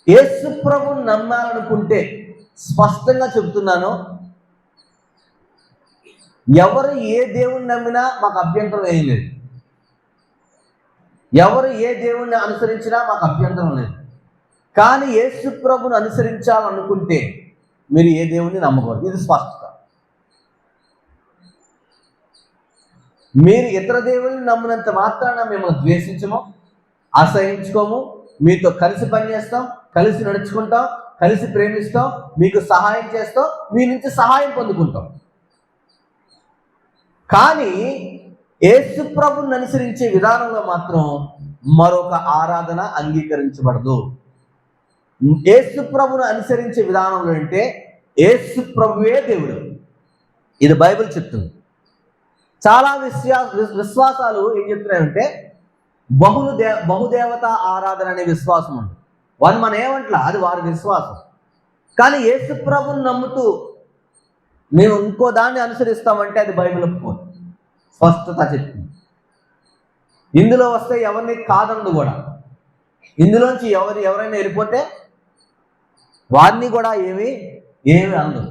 యేసు ప్రభువుని నమ్మాలనుకుంటే స్పష్టంగా చెబుతున్నాను, ఎవరు ఏ దేవుణ్ణి నమ్మినా మాకు అభ్యంతరం ఏం లేదు. ఎవరు ఏ దేవుణ్ణి అనుసరించినా మాకు అభ్యంతరం లేదు. కానీ యేసు ప్రభువుని అనుసరించాలనుకుంటే మీరు ఏ దేవుణ్ణి నమ్మకూడదు. ఇది స్పష్టత. మీరు ఇతర దేవుళ్ళని నమ్మినంత మాత్రాన మేము ద్వేషించము, అసహించుకోము, మీతో కలిసి పనిచేస్తాం, కలిసి నడుచుకుంటాం, కలిసి ప్రేమిస్తాం, మీకు సహాయం చేస్తాం, మీ నుంచి సహాయం పొందుకుంటాం. కానీ యేసు ప్రభువుని అనుసరించే విధానంలో మాత్రం మరొక ఆరాధన అంగీకరించబడదు. యేసు ప్రభువుని అనుసరించే విధానంలో అంటే యేసు ప్రభువే దేవుడు. ఇది బైబిల్ చెప్తుంది. చాలా విశ్వాసాలు ఏం చెప్తున్నాయంటే బహుదేవత ఆరాధన అనే విశ్వాసం ఉంది. వాళ్ళు మనం ఏమంటలా, అది వారి విశ్వాసం. కానీ యేసు ప్రభువుని నమ్ముతూ మేము ఇంకో దాన్ని అనుసరిస్తామంటే అది బైబిల్ ఒప్పుకోదు. స్పష్టత చెప్తుంది. ఇందులో వస్తే ఎవరిని కాదందు కూడా. ఇందులోంచి ఎవరైనా వెళ్ళిపోతే వారిని కూడా ఏమి అందు.